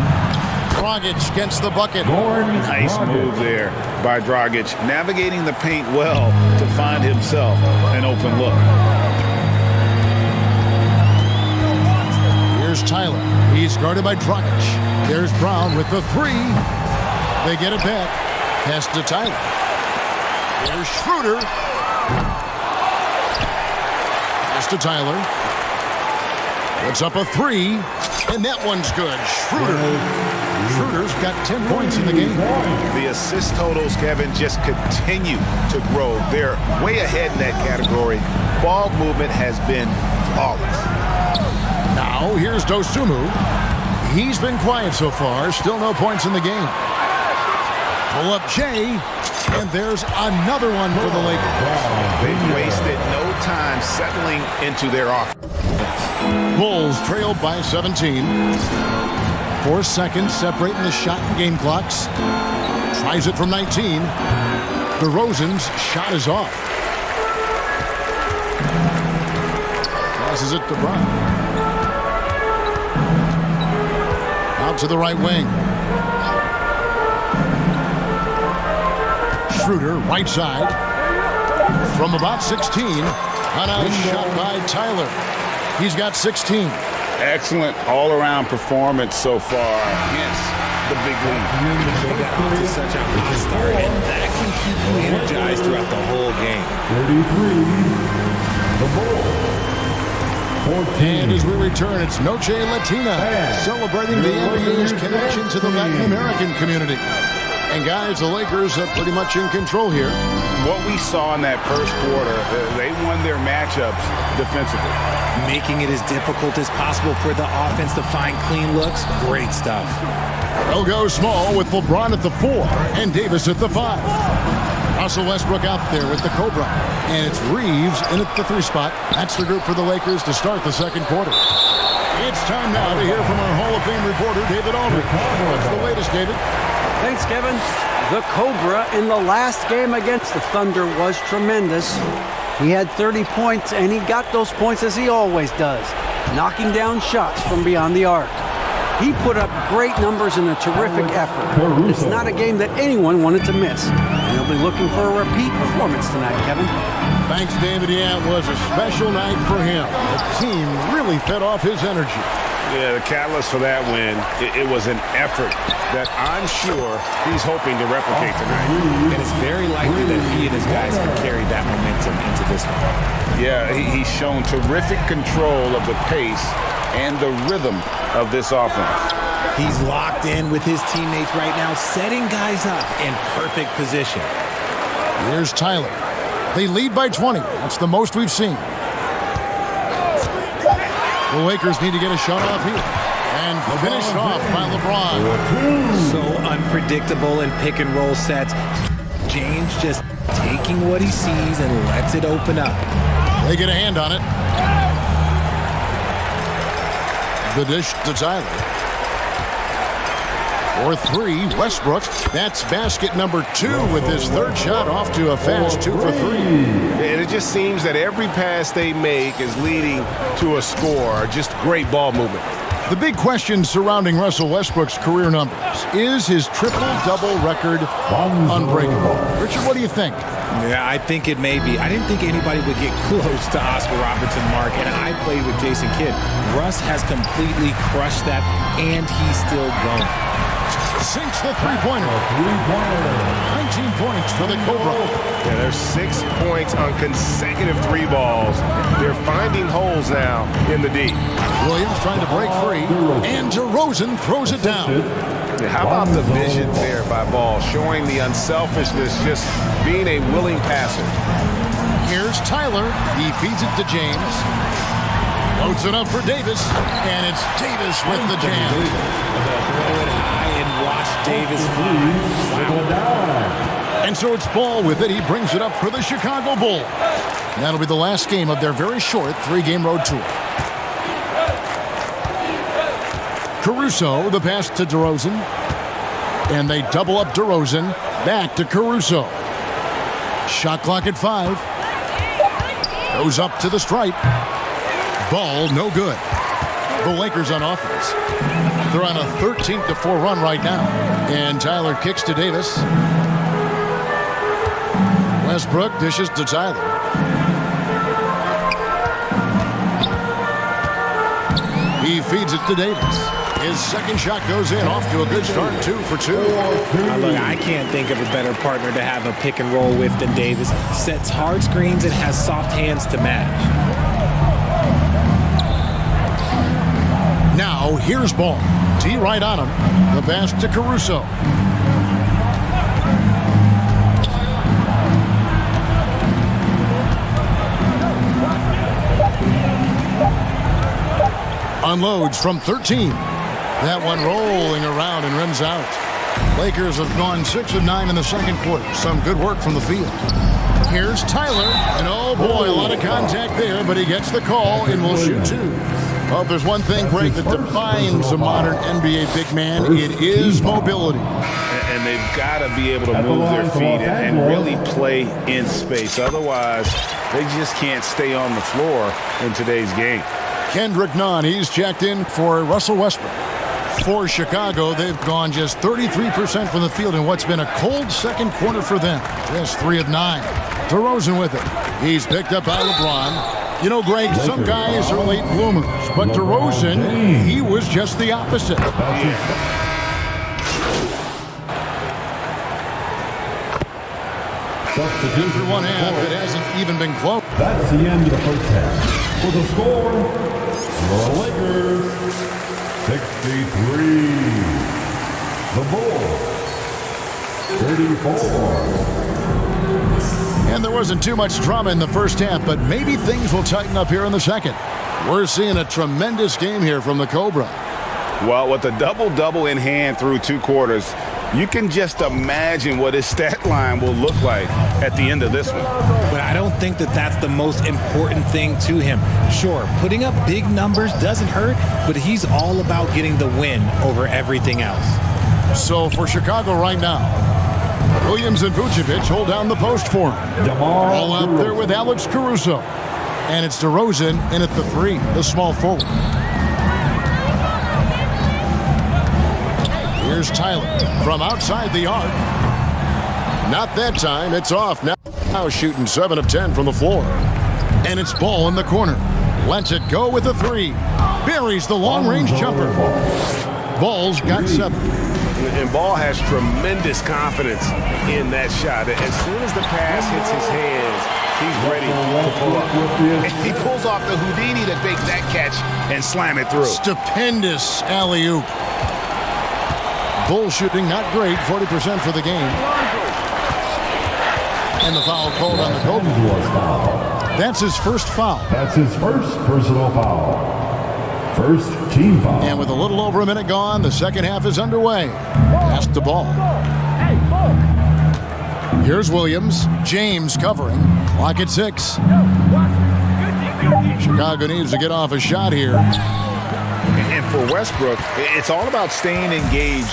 Dragic gets the bucket. Nice move there by Dragic, navigating the paint well to find himself an open look. Here's Tyler. He's guarded by Dragic. There's Brown with the 3. They get it back. Pass to Tyler. Here's Schroeder. Pass to Tyler. Puts up a 3, and that one's good. Schroeder's got 10 points in the game. The assist totals, Kevin, just continue to grow. They're way ahead in that category. Ball movement has been flawless. Now, here's Dosunmu. He's been quiet so far. Still no points in the game. Pull up Jay. And there's another one for the Lakers. They've wasted no time settling into their offense. Bulls trailed by 17. 4 seconds separating the shot and game clocks. Tries it from 19. DeRozan's shot is off. Passes it to Brown. Out to the right wing. Schroeder, right side. From about 16. A nice shot by Tyler. He's got 16. Excellent all-around performance so far against the big league. They got off to such a hot start, and that can keep you energized throughout the whole game. 33, the Bulls. 14. And as we return, it's Noche Latina, celebrating the NBA's connection to the Latin American community. And guys, the Lakers are pretty much in control here. What we saw in that first quarter, they won their matchups defensively. Making it as difficult as possible for the offense to find clean looks. Great stuff. They'll go small with LeBron at the 4 and Davis at the 5. Russell Westbrook out there with the Cobra. And it's Reeves in at the 3 spot. That's the group for the Lakers to start the second quarter. It's time now to hear from our Hall of Fame reporter, David Aldridge. What's the latest, David? Thanks, Kevin. The Cobra in the last game against the Thunder was tremendous. He had 30 points, and he got those points as he always does, knocking down shots from beyond the arc. He put up great numbers in a terrific effort. It's not a game that anyone wanted to miss. And he'll be looking for a repeat performance tonight, Kevin. Thanks, David. Yeah, it was a special night for him. The team really fed off his energy. Yeah, the catalyst for that win, it was an effort that I'm sure he's hoping to replicate tonight. And it's very likely that he and his guys can carry that momentum into this one. Yeah, he's shown terrific control of the pace and the rhythm of this offense. He's locked in with his teammates right now, setting guys up in perfect position. Here's Tyler. They lead by 20. That's the most we've seen. The Lakers need to get a shot off here. And finished off by LeBron. So unpredictable in pick and roll sets. James just taking what he sees and lets it open up. They get a hand on it. The dish to Tyler. For 3, Westbrook. That's basket number 2 with his third shot off to a fast 2 for 3. And it just seems that every pass they make is leading to a score. Just great ball movement. The big question surrounding Russell Westbrook's career numbers. Is his triple-double record unbreakable? Richard, what do you think? Yeah, I think it may be. I didn't think anybody would get close to Oscar Robertson Mark, and I played with Jason Kidd. Russ has completely crushed that, and he's still going. Sinks the three-pointer. 19 points for the Cobra. Yeah, there's 6 points on consecutive 3 balls. They're finding holes now in the D. Williams trying to break free, and DeRozan throws it down. How about the vision there by Ball, showing the unselfishness, just being a willing passer. Here's Tyler. He feeds it to James. Loads it up for Davis, and it's Davis with the jam. Throw it high and watch Davis fly. Wow. And so it's Ball with it. He brings it up for the Chicago Bulls. That'll be the last game of their very short 3-game road tour. Caruso, the pass to DeRozan. And they double up DeRozan. Back to Caruso. Shot clock at 5. Goes up to the stripe. Ball, no good. The Lakers on offense. They're on a 13-4 run right now. And Tyler kicks to Davis. Westbrook dishes to Tyler. He feeds it to Davis. His second shot goes in, off to a good start, 2 for 2. Look, I can't think of a better partner to have a pick and roll with than Davis. Sets hard screens and has soft hands to match. Now, here's Ball. T right on him. The pass to Caruso. unloads from 13. That one rolling around and rims out. Lakers have gone 6 of 9 in the second quarter. Some good work from the field. Here's Tyler, and oh boy, a lot of contact there, but he gets the call and will shoot 2. Well, if there's one thing, Greg, that defines a modern NBA big man, it is mobility. And they've got to be able to move their feet and really play in space. Otherwise, they just can't stay on the floor in today's game. Kendrick Nunn, he's checked in for Russell Westbrook. For Chicago, they've gone just 33% from the field in what's been a cold second quarter for them. Just 3 of 9. DeRozan with it. He's picked up by LeBron. You know, Greg, some guys are late bloomers, but DeRozan, he was just the opposite. Substitute for one half, it hasn't even been close. That's the end of the first half. For the score, the Lakers 63, the Bulls 34. And there wasn't too much drama in the first half, but maybe things will tighten up here in the second. We're seeing a tremendous game here from the Cobra. Well, with a double-double in hand through 2 quarters, you can just imagine what his stat line will look like at the end of this one. But I don't think that that's the most important thing to him. Sure, putting up big numbers doesn't hurt, but he's all about getting the win over everything else. So for Chicago right now, Williams and Vucevic hold down the post for him. All out there with Alex Caruso. And it's DeRozan in at the 3, the small forward. Here's Tyler from outside the arc. Not that time. It's off. Now shooting 7 of 10 from the floor. And it's Ball in the corner. Lets it go with the 3. Buries the long-range jumper. Ball's got 7. And Ball has tremendous confidence in that shot. As soon as the pass hits his hands, he's ready to pull up. And he pulls off the Houdini to bake that catch and slam it through. Stupendous alley-oop. Bull shooting not great, 40% for the game. And the foul called on the Kobe. That's his first foul. That's his first personal foul. First team foul. And with a little over a minute gone, the second half is underway. Pass the ball. Here's Williams. James covering. Clock at 6. Chicago needs to get off a shot here. And for Westbrook, it's all about staying engaged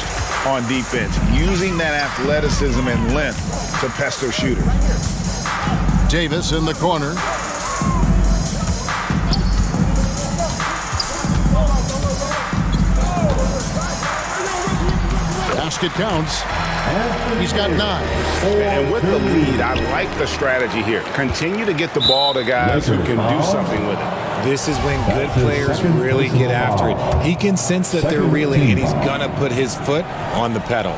on defense, using that athleticism and length to pester shooters. Davis in the corner. Basket counts. He's got 9. And with the lead, I like the strategy here. Continue to get the ball to guys who can do something with it. This is when good players really get after it. He can sense that they're reeling, and he's going to put his foot on the pedal.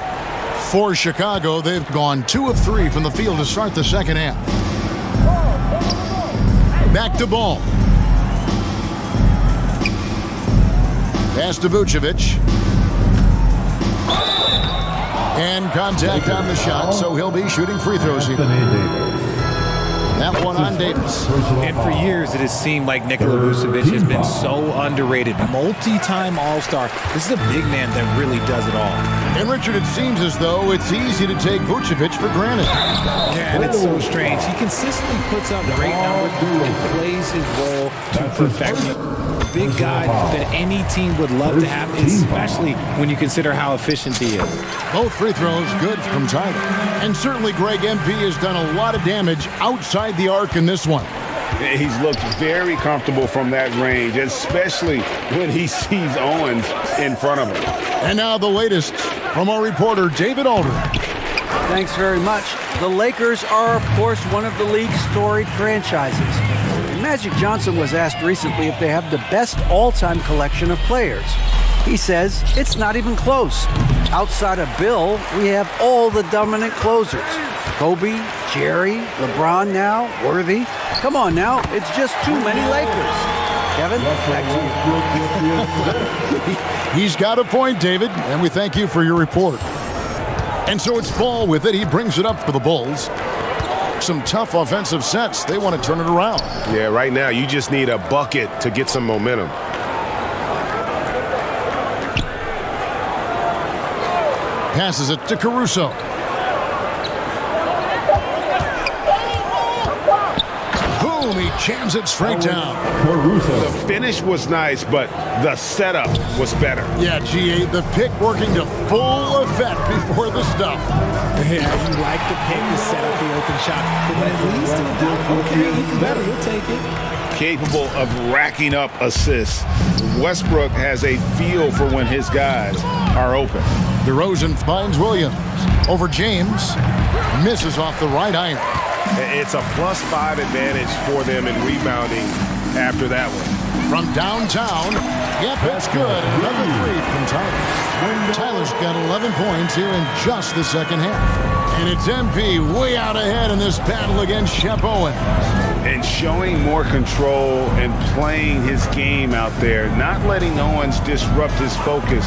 For Chicago, they've gone 2 of 3 from the field to start the second half. Back to Ball. Pass to Vucevic. And contact on the shot, so he'll be shooting free throws here. That one on Davis. And for years, it has seemed like Nikola Vucevic has been so underrated. Multi-time All-Star. This is a big man that really does it all. And Richard, it seems as though it's easy to take Vucevic for granted. Yeah, and it's so strange. He consistently puts up great numbers and plays his role to perfection. Big guy that any team would love to have, especially when you consider how efficient he is. Both free throws good from Tyler. And certainly Greg MP has done a lot of damage outside the arc in this one. He's looked very comfortable from that range, especially when he sees Owens in front of him. And now the latest from our reporter, David Aldridge. Thanks very much. The Lakers are, of course, one of the league's storied franchises. Magic Johnson was asked recently if they have the best all-time collection of players. He says it's not even close. Outside of Bill, we have all the dominant closers. Kobe, Jerry, LeBron now, Worthy. Come on now, it's just too many Lakers. Kevin, back to you. He's got a point, David, and we thank you for your report. And so it's Ball with it. He brings it up for the Bulls. Some tough offensive sets. They want to turn it around. Yeah, right now you just need a bucket to get some momentum. Passes it to Caruso. Boom, he jams it straight down. The finish was nice, but the setup was better. Yeah, GA, the pick working to full effect before the stuff. Yeah, you like the pick to set up the open shot, but when it leads to the dunk, okay, even better, you'll take it. Capable of racking up assists. Westbrook has a feel for when his guys are open. DeRozan finds Williams. Over James. Misses off the right iron. It's a +5 advantage for them in rebounding after that one. From downtown. Yep, that's good. Another three from Tyler. Tyler's got 11 points here in just the second half. And it's MP way out ahead in this battle against Shep Owens. And showing more control and playing his game out there, not letting Owens disrupt his focus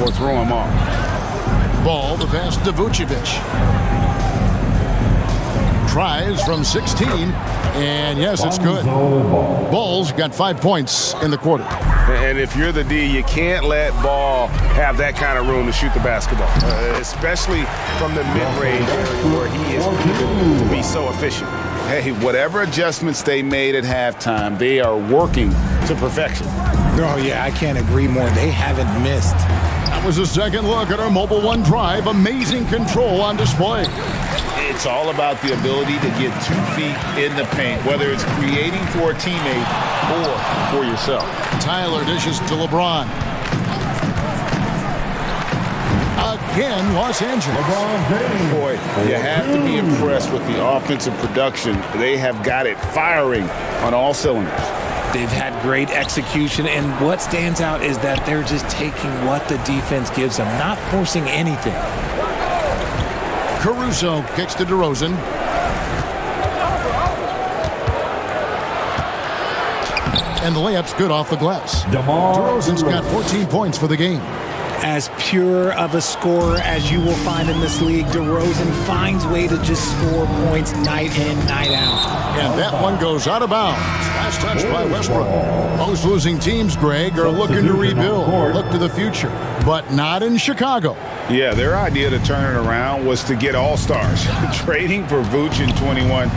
or throw him off. Ball, the pass to Vucevic. Tries from 16, and yes, it's good. Ball's got 5 points in the quarter. And if you're the D, you can't let Ball have that kind of room to shoot the basketball, especially from the mid-range area where he is proven to be so efficient. Hey, whatever adjustments they made at halftime, they are working to perfection. Oh, yeah, I can't agree more. They haven't missed. That was a second look at our Mobile One drive. Amazing control on display. It's all about the ability to get 2 feet in the paint, whether it's creating for a teammate or for yourself. Tyler dishes to LeBron. Again, Los Angeles. Boy, you have to be impressed with the offensive production. They have got it firing on all cylinders. They've had great execution, and what stands out is that they're just taking what the defense gives them, not forcing anything. Caruso kicks to DeRozan. And the layup's good off the glass. DeRozan's got 14 points for the game. As pure of a scorer as you will find in this league, DeRozan finds way to just score points night in, night out. And that one goes out of bounds. Last touch by Westbrook. Most losing teams, Greg, are looking to rebuild, look to the future, but not in Chicago. Yeah, their idea to turn it around was to get all-stars. Trading for Vooch in 21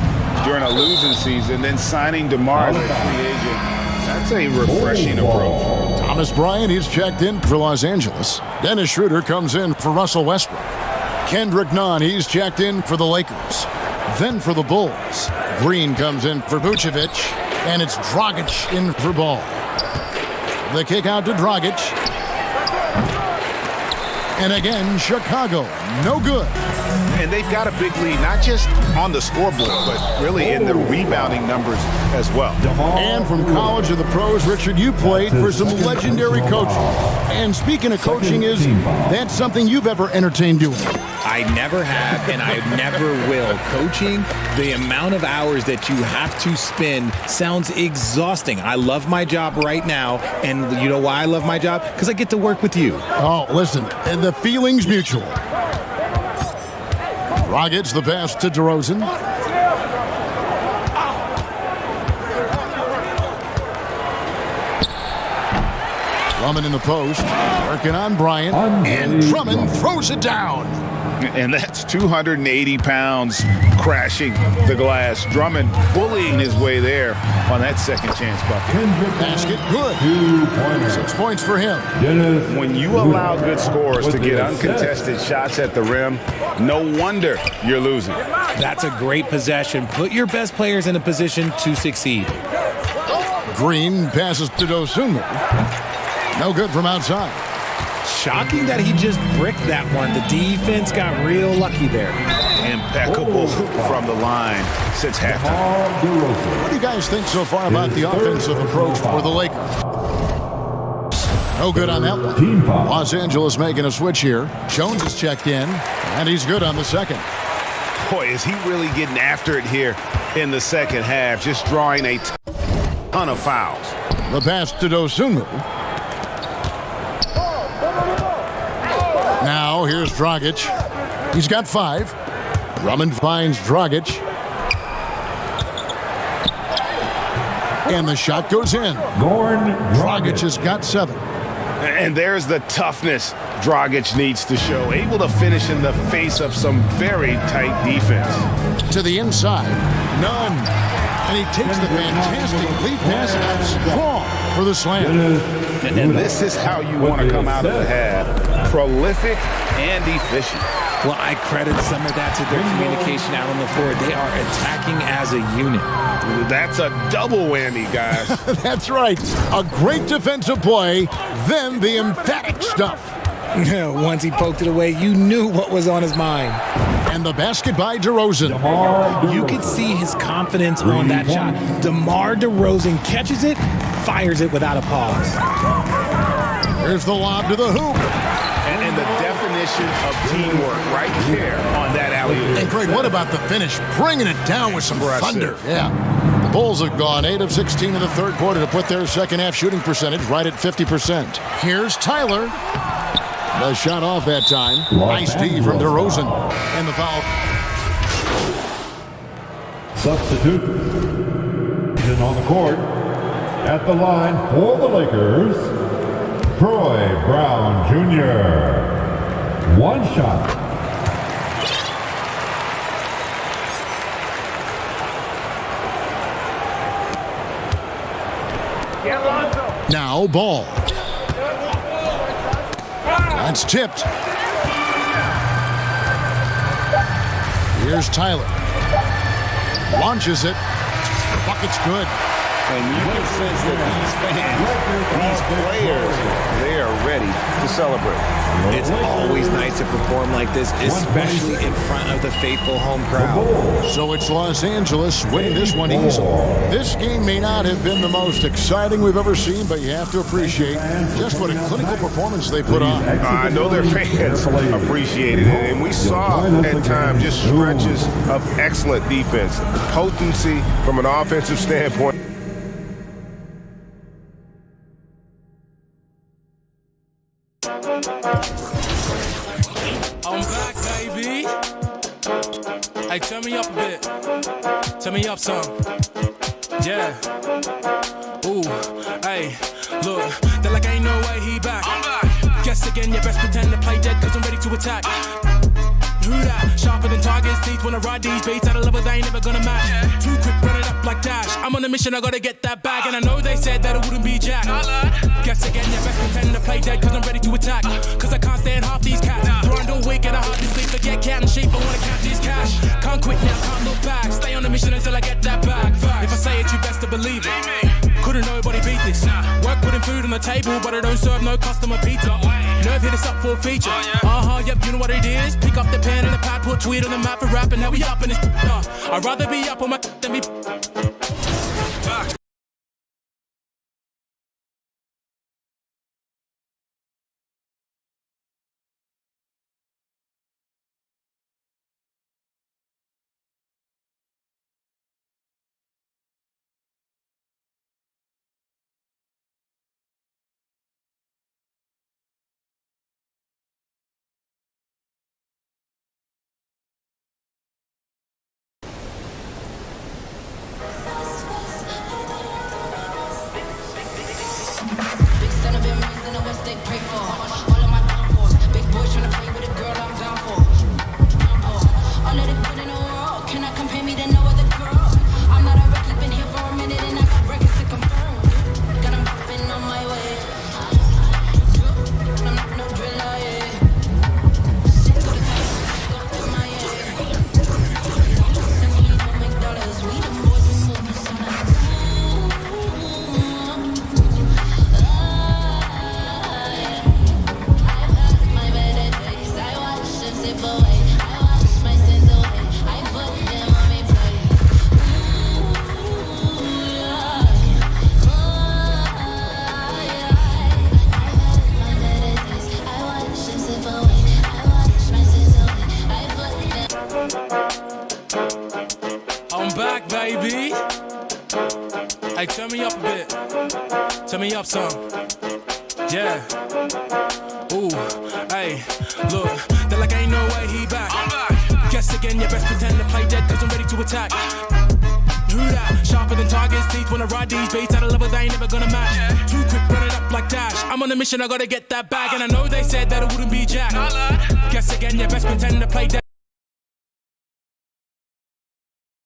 during a losing season, then signing DeMar as a free agent. That's a refreshing approach. Thomas Bryant, he's checked in for Los Angeles. Dennis Schroeder comes in for Russell Westbrook. Kendrick Nunn, he's checked in for the Lakers. Then for the Bulls, Green comes in for Vucevic, and it's Dragic in for Ball. The kick out to Dragic. And again, Chicago, no good. And they've got a big lead, not just on the scoreboard, but really in the rebounding numbers as well. And from college to the pros, Richard, you played for some legendary coaching. And speaking of coaching, that's something you've ever entertained doing? I never have, and I never will. Coaching, the amount of hours that you have to spend sounds exhausting. I love my job right now, and you know why I love my job? Because I get to work with you. Oh, listen, and the feeling's mutual. Dragic, the pass to DeRozan. Drummond in the post, working on Bryant, and Drummond throws it down. And that's 280 pounds crashing the glass. Drummond bullying his way there on that second chance bucket. Basket good. 6 points for him. When you allow good scorers to get uncontested shots at the rim, no wonder you're losing. That's a great possession. Put your best players in a position to succeed. Green passes to Dosunmu. No good from outside. Shocking that he just bricked that one. The defense got real lucky there. Impeccable from the line since halftime. What do you guys think so far about the offensive approach for the Lakers? No good on that one. Los Angeles making a switch here. Jones is checked in, and he's good on the second. Boy, is he really getting after it here in the second half, just drawing a ton of fouls. The pass to Dosunmu. Now, here's Dragic. He's got 5. Drummond finds Dragic. And the shot goes in. Dragic has got 7. And there's the toughness Dragic needs to show. Able to finish in the face of some very tight defense. To the inside. None. And he takes the fantastic lead pass out strong for the slam. And this is how you want to come out of the half. Prolific and efficient. Well, I credit some of that to their communication out on the floor. They are attacking as a unit. That's a double whammy, guys. That's right. A great defensive play, then the emphatic stuff. Once he poked it away, you knew what was on his mind. And the basket by DeRozan. You could see his confidence on that shot. DeMar DeRozan catches it, fires it without a pause. Here's the lob to the hoop. And the definition of teamwork right there on that alley-oop. And Greg, what about the finish? Bringing it down with some thunder. Yeah. The Bulls have gone 8 of 16 in the third quarter to put their second half shooting percentage right at 50%. Here's Tyler. The shot off that time. Nice D from DeRozan. And the foul. Substitute on the court at the line for the Lakers, Troy Brown Jr. One shot. Now Ball. That's tipped. Here's Tyler. Launches it. The bucket's good. And you can sense that these fans, these players, they are ready to celebrate. It's always nice to perform like this, especially in front of the faithful home crowd. So it's Los Angeles winning this one easily. This game may not have been the most exciting we've ever seen, but you have to appreciate just what a clinical performance they put on. I know their fans appreciated it, and we saw at times just stretches of excellent defense, potency from an offensive standpoint. I'm back, baby. Hey, turn me up a bit. Turn me up some. Yeah. Ooh, hey, look, they're like ain't no way he back. I'm back. Guess again, you best pretend to play dead, cause I'm ready to attack. Who that? Sharper than targets, teeth wanna ride these beats at a level they ain't never gonna match. Too quick, run it up like Dash. I'm on a mission, I gotta get that bag. And I know they said that it wouldn't be Jack. Guess again, you best pretend to play dead, cause I'm ready to attack. Cause I can't stand half these cats. Grind all week and I hardly sleep. Forget cat and sheep, I wanna count this cash. Can't quit now, can't look back. Stay on a mission until I get that bag. If I say it, you best to believe it. Couldn't nobody beat this. Work putting food on the table, but I don't serve no customer pizza. Nerve hit us up for a feature. Yep, you know what it is. Pick up the pen and the pad, put tweet on the map for rapping. Now we up in this. I'd rather be up on my than be. Baby, hey, turn me up a bit. Turn me up some. Yeah. Ooh, hey, look, they're like ain't no way he back. I'm back. Guess again, you best pretend to play dead, cause I'm ready to attack. Who that? Sharper than targets, teeth wanna ride these beats at a level they ain't never gonna match. Too quick, run it up like like Dash. I'm on a mission, I gotta get that bag. And I know they said that it wouldn't be Jack. Guess again, you best pretend to play dead.